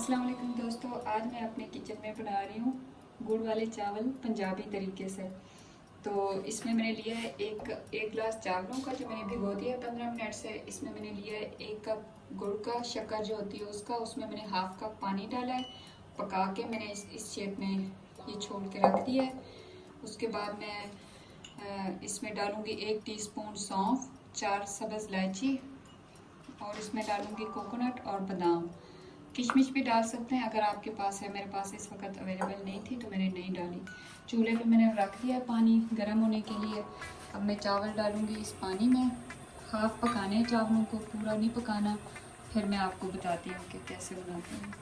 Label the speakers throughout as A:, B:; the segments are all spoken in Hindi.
A: अस्सलाम वालेकुम दोस्तों, आज मैं अपने किचन में बना रही हूँ गुड़ वाले चावल पंजाबी तरीके से। तो इसमें मैंने लिया है एक गिलास चावलों का जो मैंने भिगो दिया है 15 मिनट से। इसमें मैंने लिया है 1 कप गुड़ का, शक्कर जो होती है उसका। उसमें मैंने हाफ कप पानी डाला है, पका के मैंने इस शेप में ये छोड़ के रख दिया है। उसके बाद मैं इसमें डालूँगी 1 टीस्पून सौंफ, 4 सब्ज़ इलायची, और इसमें डालूँगी कोकोनट और बादाम। किशमिश भी डाल सकते हैं अगर आपके पास है। मेरे पास इस वक्त अवेलेबल नहीं थी तो मैंने नहीं डाली। चूल्हे पे मैंने रख दिया पानी गर्म होने के लिए। अब मैं चावल डालूँगी इस पानी में। हाफ पकाने हैं चावलों को, पूरा नहीं पकाना। फिर मैं आपको बताती हूँ कि कैसे बनाते हैं।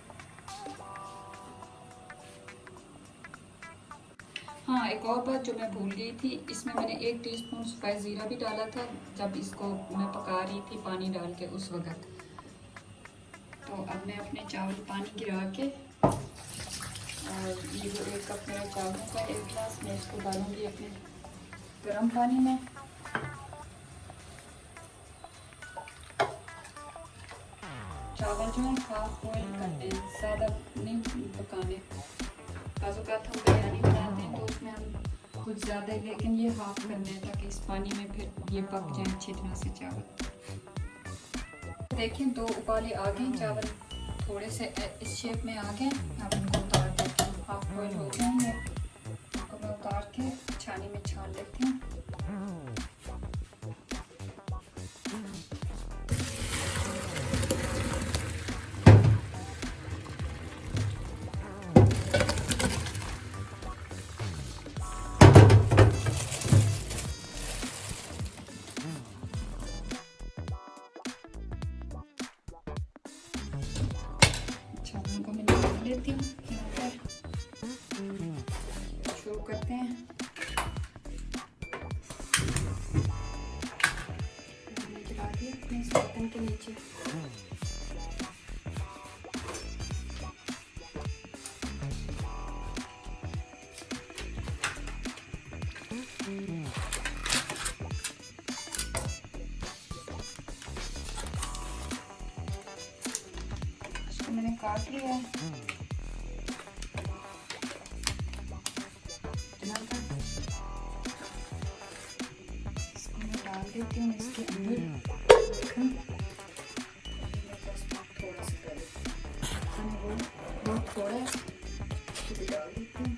A: हाँ, एक और बात जो मैं भूल गई थी, इसमें मैंने 1 टीस्पून सफ़ेद ज़ीरा भी डाला था जब इसको मैं पका रही थी पानी डाल के उस वक़्त। तो अब मैं अपने चावल पानी गिरा के, और ये जो 1 कप मेरा चावलों का 1 गिलास, मैं इसको डालूँगी अपने गर्म पानी में। चावल जो है हाफ बॉयल करने हैं, ज़्यादा नहीं पकाने। बाज़-औक़ात हम बिरयानी बनाते हैं तो उसमें हम कुछ ज़्यादा, लेकिन ये हाफ करना है ताकि इस पानी में फिर ये पक जाए अच्छी तरह से चावल। देखें 2 उबाले आ गए, चावल थोड़े से इस शेप में आ गए। अब इनको उतार देती हूँ, हाफ बॉयल हो गए हैं। इनको मैं उतार के छानी में छान लेती हूँ। चावलों को मैं निकाल लेती हूँ। यहाँ पर शुरू करते हैं। मैंने गिरा दिया अपने इस बर्तन के नीचे। इसको मैंने काट लिया है। इसको मैं डाल देती हूँ इसके अंदर। थोड़ा सा वो बहुत थोड़ा है, इसको भी डाल देती हूँ।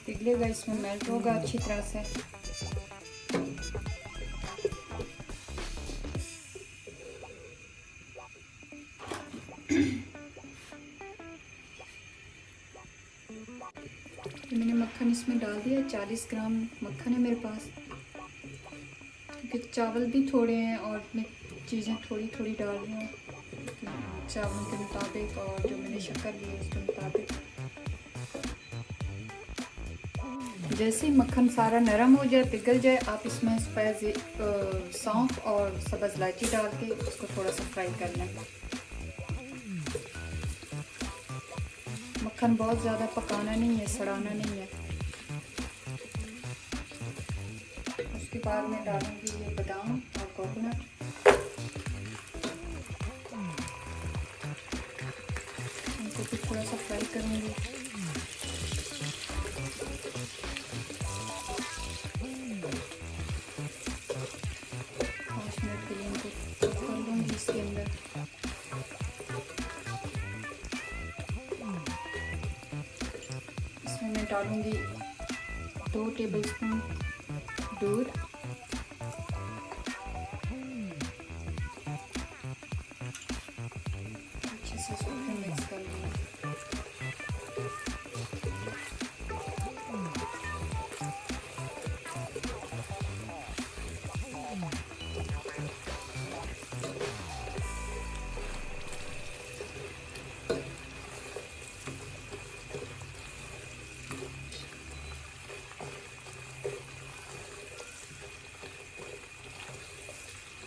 A: पिघलेगा, इसमें मेल्ट होगा अच्छी तरह से। मैंने मक्खन इसमें डाल दिया, 40 ग्राम मक्खन है मेरे पास। क्योंकि चावल भी थोड़े हैं और मैं चीज़ें थोड़ी थोड़ी डाल रही हूँ चावलों के मुताबिक, और जो मैंने शक्कर ली है उसके मुताबिक। जैसे ही मक्खन सारा नरम हो जाए, पिघल जाए, आप इसमें सौंफ और सब्ज़ इलायची डाल के उसको थोड़ा सा फ्राई कर लें। मक्खन बहुत ज़्यादा पकाना नहीं है, सड़ाना नहीं है। उसके बाद मैं डालूँगी ये बादाम और कोकोनट। इनको भी थोड़ा सा फ्राई करूँगी। 5 मिनट के लिए इनको कर लूँगी इसके अंदर। इसमें मैं डालूँगी 2 टेबलस्पून दूध, अच्छे से इसको मिक्स कर लूँगी।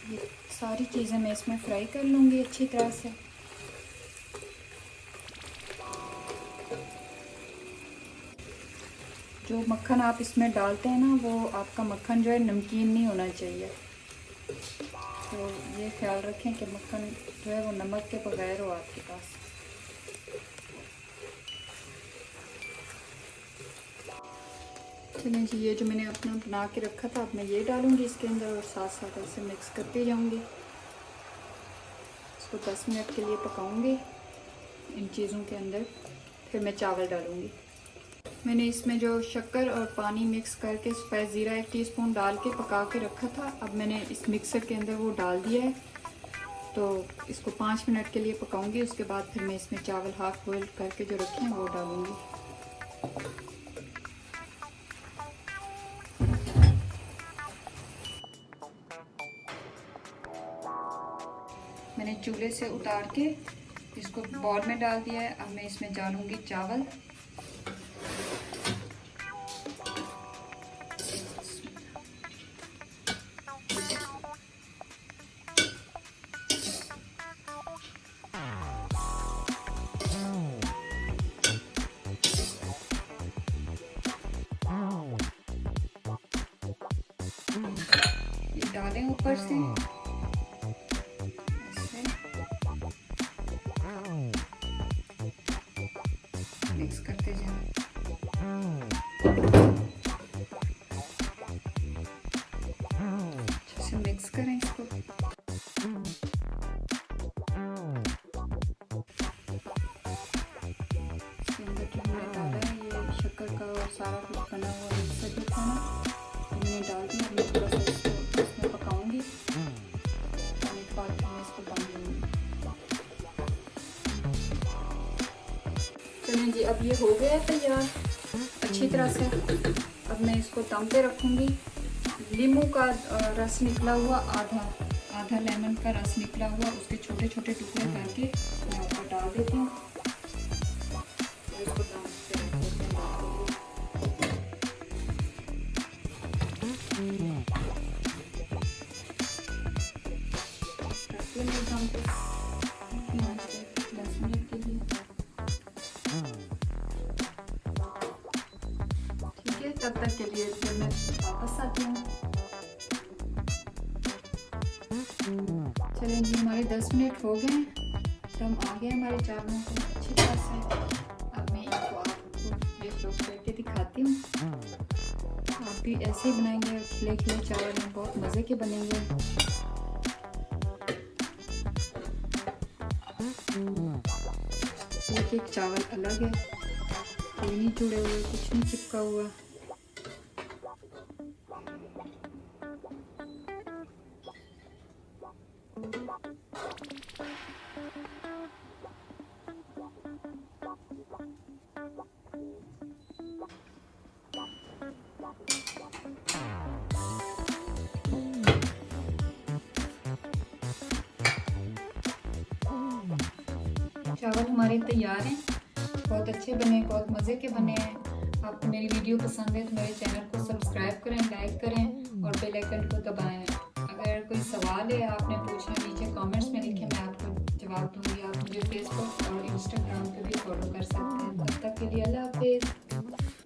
A: ये सारी चीज़ें मैं इसमें फ्राई कर लूँगी अच्छी तरह से। जो मक्खन आप इसमें डालते हैं ना, वो आपका मक्खन जो है नमकीन नहीं होना चाहिए। तो ये ख्याल रखें कि मक्खन जो है वो नमक के बगैर हो आपके पास। चलिए जी, ये जो मैंने अपना बना के रखा था अब मैं ये डालूँगी इसके अंदर और साथ साथ ऐसे मिक्स करती जाऊँगी। इसको 10 मिनट के लिए पकाऊँगी इन चीज़ों के अंदर, फिर मैं चावल डालूँगी। मैंने इसमें जो शक्कर और पानी मिक्स करके स्पाइस ज़ीरा 1 टीस्पून डाल के पका के रखा था, अब मैंने इस मिक्सर के अंदर वो डाल दिया है। तो इसको 5 मिनट के लिए पकाऊँगी, उसके बाद फिर मैं इसमें चावल हाफ़ बॉयल करके जो रखे हैं वो डालूँगी। मैंने चूल्हे से उतार के इसको बॉल में डाल दिया है। अब मैं इसमें डालूँगी चावल। ये डालें ऊपर से, मिक्स करते जाएं। अच्छे से मिक्स करें इसको। इसके अंदर जो हमने डाला है ये शक्कर का और सारा कुछ बना हुआ मिक्सर जो था ना, मैंने डाल दिया। मैं थोड़ा सा इसको इसमें पकाऊंगी, पानी के बाद मैं इसको दम दूँगी। चलिए जी, अब ये हो गया है तैयार अच्छी तरह से। अब मैं इसको दम पे रखूँगी। नींबू का रस निकला हुआ, आधा लेमन का रस निकला हुआ, उसके छोटे छोटे टुकड़े करके मैं ऊपर डाल देती हूँ। इसको दम पे रखते हैं दम पे 10 मिनट के लिए। ठीक है, तब तक के लिए फिर मैं वापस आती हूँ। चलें जी, हमारे 10 मिनट हो गए, दम आ गया हमारे चावलों को अच्छी तरह से। अब मैं इनको आपको ये फ्लोक करके दिखाती हूँ। आप भी ऐसे ही बनाएंगे, खिले खिले चावल में बहुत मज़े के बनेंगे। एक चावल अलग है, कोई नहीं जुड़े हुए, कुछ नहीं चिपका हुआ। चावल हमारे तैयार हैं, बहुत अच्छे बने, बहुत मज़े के बने हैं। आपको मेरी वीडियो पसंद है तो मेरे चैनल को सब्सक्राइब करें, लाइक करें और बेल आइकन को दबाएं। अगर कोई सवाल है आपने पूछना, नीचे कमेंट्स में लिखें, मैं आपको जवाब दूंगी। आप मुझे फेसबुक और इंस्टाग्राम पे भी फॉलो कर सकते हैं। तब तक के लिए अल्लाह हाफिज़।